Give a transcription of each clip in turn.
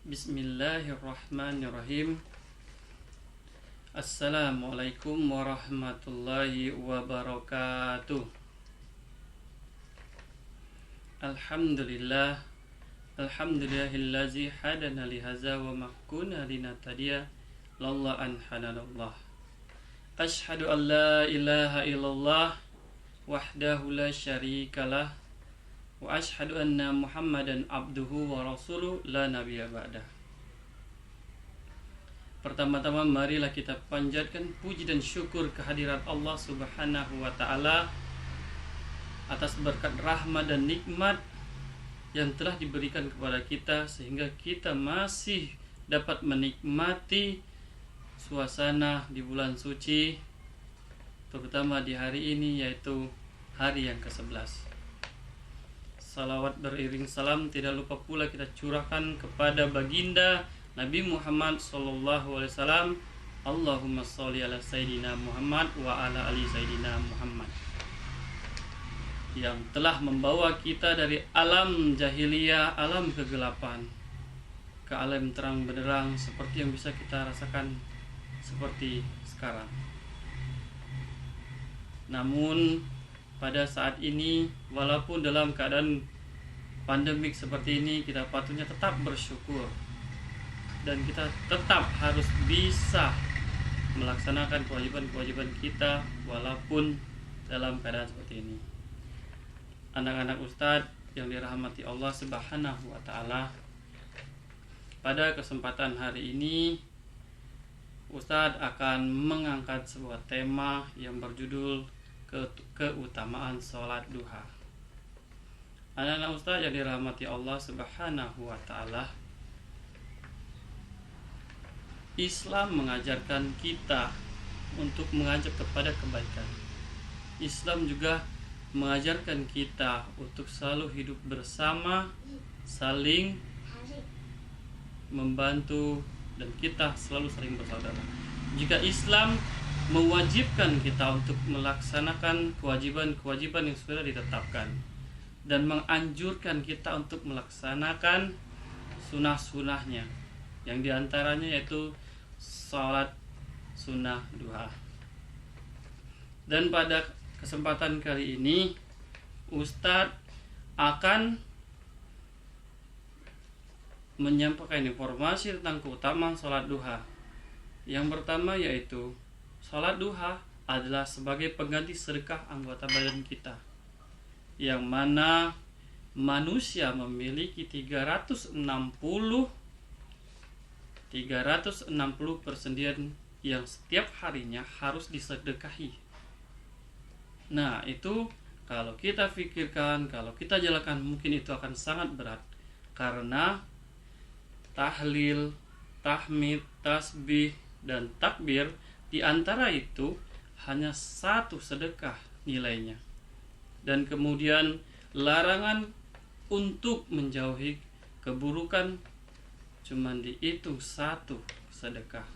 Bismillahirrahmanirrahim. Assalamualaikum warahmatullahi wabarakatuh. Alhamdulillahillazi hadana lihaza wa ma kunna linahtadiya laula an hadanallah. Asyhadu an la ilaha illallah wahdahu la syarikalah wa asyhadu anna Muhammadan abduhu wa rasuluh la nabiyya ba'dah. Pertama-tama marilah kita panjatkan puji dan syukur kehadirat Allah Subhanahu wa taala atas berkat rahmat dan nikmat yang telah diberikan kepada kita sehingga kita masih dapat menikmati suasana di bulan suci, terutama di hari ini yaitu hari yang ke-11. Salawat beriring salam tidak lupa pula kita curahkan kepada baginda Nabi Muhammad SAW. Allahumma sholli ala Sayyidina Muhammad wa ala ali Sayyidina Muhammad, yang telah membawa kita dari alam jahiliyah, alam kegelapan, ke alam terang benderang seperti yang bisa kita rasakan seperti sekarang. Namun pada saat ini, walaupun dalam keadaan pandemik seperti ini, kita patutnya tetap bersyukur dan kita tetap harus bisa melaksanakan kewajiban-kewajiban kita walaupun dalam keadaan seperti ini. Anak-anak Ustadz yang dirahmati Allah Subhanahu wa taala, pada kesempatan hari ini Ustadz akan mengangkat sebuah tema yang berjudul keutamaan sholat duha. Anak-anak Ustadz yang dirahmati Allah Subhanahu wa taala, Islam mengajarkan kita untuk mengajak kepada kebaikan. Islam juga mengajarkan kita untuk selalu hidup bersama, saling membantu, dan kita selalu saling bersaudara. Jika Islam mewajibkan kita untuk melaksanakan kewajiban-kewajiban yang sudah ditetapkan dan menganjurkan kita untuk melaksanakan sunnah-sunnahnya, yang diantaranya yaitu sholat sunnah duha. Dan pada kesempatan kali ini Ustadz akan menyampaikan informasi tentang keutamaan sholat duha. Yang pertama yaitu sholat duha adalah sebagai pengganti sedekah anggota badan kita, yang mana manusia memiliki 360 persendian yang setiap harinya harus disedekahi. Nah, itu kalau kita pikirkan, kalau kita jalankan, mungkin itu akan sangat berat, karena tahlil, tahmid, tasbih, dan takbir di antara itu hanya satu sedekah nilainya. Dan kemudian larangan untuk menjauhi keburukan cuma dihitung satu sedekah.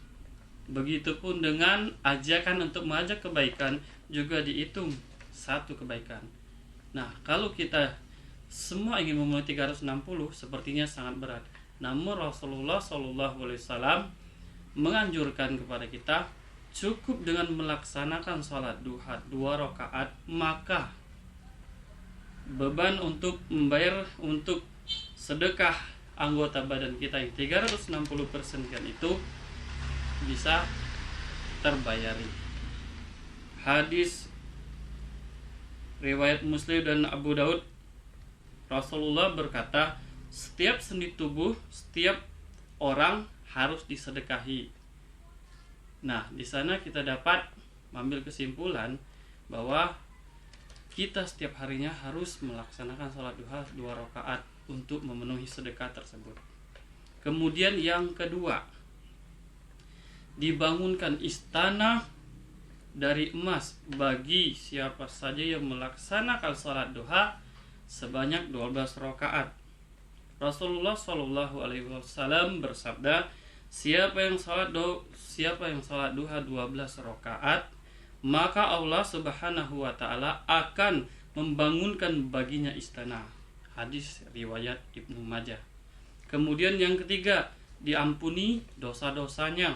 Begitupun dengan ajakan untuk mengajak kebaikan juga dihitung satu kebaikan. Nah, kalau kita semua ingin memenuhi 360 sepertinya sangat berat. Namun Rasulullah SAW menganjurkan kepada kita cukup dengan melaksanakan sholat duha 2 rakaat, maka beban untuk membayar untuk sedekah anggota badan kita yang 360% kan itu bisa terbayari. Hadis riwayat Muslim dan Abu Daud, Rasulullah berkata, setiap sendi tubuh setiap orang harus disedekahi. Nah, di sana kita dapat mengambil kesimpulan bahwa kita setiap harinya harus melaksanakan sholat duha 2 rakaat untuk memenuhi sedekah tersebut. Kemudian yang kedua, dibangunkan istana dari emas bagi siapa saja yang melaksanakan sholat duha sebanyak 12 rakaat. Rasulullah SAW bersabda, siapa yang sholat duha 12 rakaat, maka Allah Subhanahu wa taala akan membangunkan baginya istana. Hadis riwayat Ibnu Majah. Kemudian yang ketiga, diampuni dosa-dosanya.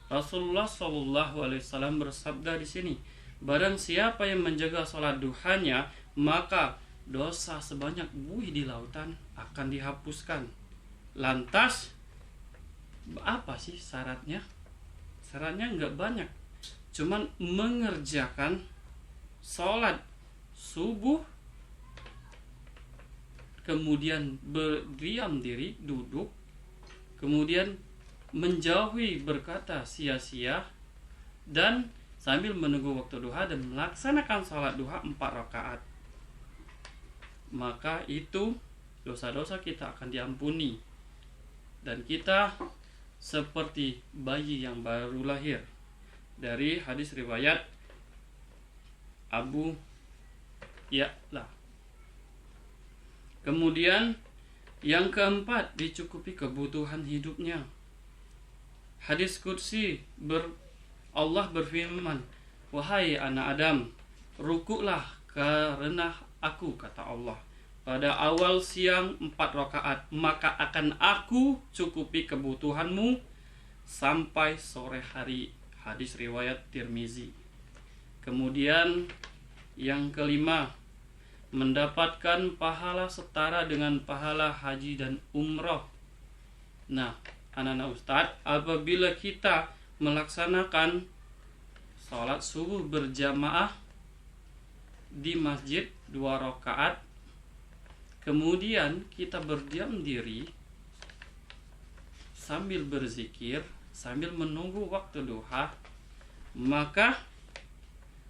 Rasulullah SAW bersabda di sini, barang siapa yang menjaga sholat duhanya, maka dosa sebanyak buih di lautan akan dihapuskan. Lantas apa sih syaratnya? Syaratnya nggak banyak, cuman mengerjakan sholat subuh, kemudian berdiam diri, duduk, kemudian menjauhi berkata sia-sia, dan sambil menunggu waktu duha dan melaksanakan sholat duha 4 rakaat. Maka itu dosa-dosa kita akan diampuni, dan kita seperti bayi yang baru lahir. Dari hadis riwayat Abu Ya'la. Kemudian yang keempat, dicukupi kebutuhan hidupnya. Hadis qudsi Allah berfirman, wahai anak Adam, rukuklah karena aku, kata Allah, pada awal siang 4 rakaat, maka akan aku cukupi kebutuhanmu sampai sore hari. Hadis riwayat Tirmizi. Kemudian yang kelima, mendapatkan pahala setara dengan pahala haji dan umroh. Nah, anak-anak Ustadz, apabila kita melaksanakan sholat subuh berjamaah di masjid 2 rakaat, kemudian kita berdiam diri sambil berzikir, sambil menunggu waktu duha, maka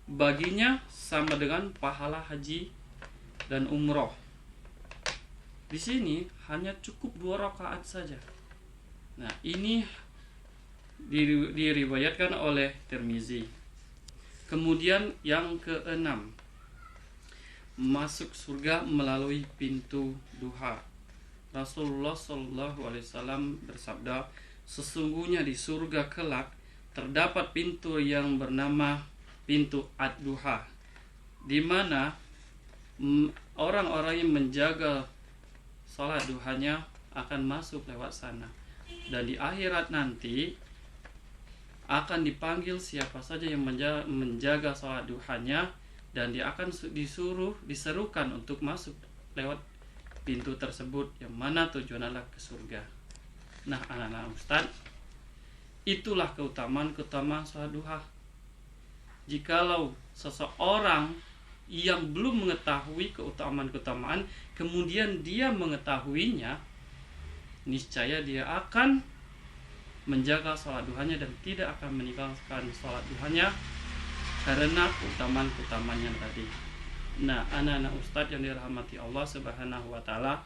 baginya sama dengan pahala haji dan umroh. Di sini hanya cukup 2 rakaat saja. Nah, ini diriwayatkan oleh Tirmizi. Kemudian yang keenam, masuk surga melalui pintu duha. Rasulullah SAW bersabda, sesungguhnya di surga kelak terdapat pintu yang bernama pintu ad-duha, di mana orang-orang yang menjaga sholat duhanya akan masuk lewat sana. Dan di akhirat nanti akan dipanggil siapa saja yang menjaga sholat duhanya, dan dia akan diserukan untuk masuk lewat pintu tersebut, yang mana tujuan adalah ke surga. Nah, anak-anak Ustadz, itulah keutamaan sholat duha. Jikalau seseorang yang belum mengetahui keutamaan, kemudian dia mengetahuinya, niscaya dia akan menjaga sholat duhanya dan tidak akan meninggalkan sholat duhanya karena keutamaan-keutamaannya tadi. Nah, anak-anak Ustadz yang dirahmati Allah Subhanahu wa Ta'ala,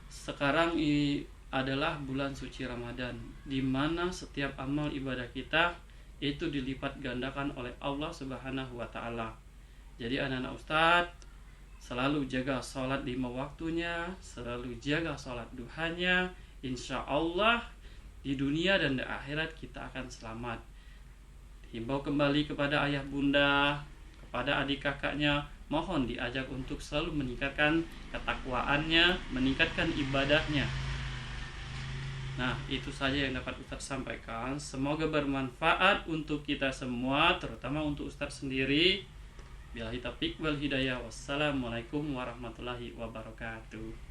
sekarang ini adalah bulan suci Ramadan, di mana setiap amal ibadah kita itu dilipat gandakan oleh Allah Subhanahu wa Ta'ala. Jadi anak-anak Ustadz selalu jaga sholat 5 waktunya, selalu jaga sholat duhanya. Insya Allah di dunia dan di akhirat kita akan selamat. Himbau kembali kepada ayah bunda, kepada adik kakaknya, mohon diajak untuk selalu meningkatkan ketakwaannya, meningkatkan ibadahnya. Nah, itu saja yang dapat Ustadz sampaikan. Semoga bermanfaat untuk kita semua, terutama untuk Ustadz sendiri. Billahi taufiq wal hidayah. Wassalamualaikum warahmatullahi wabarakatuh.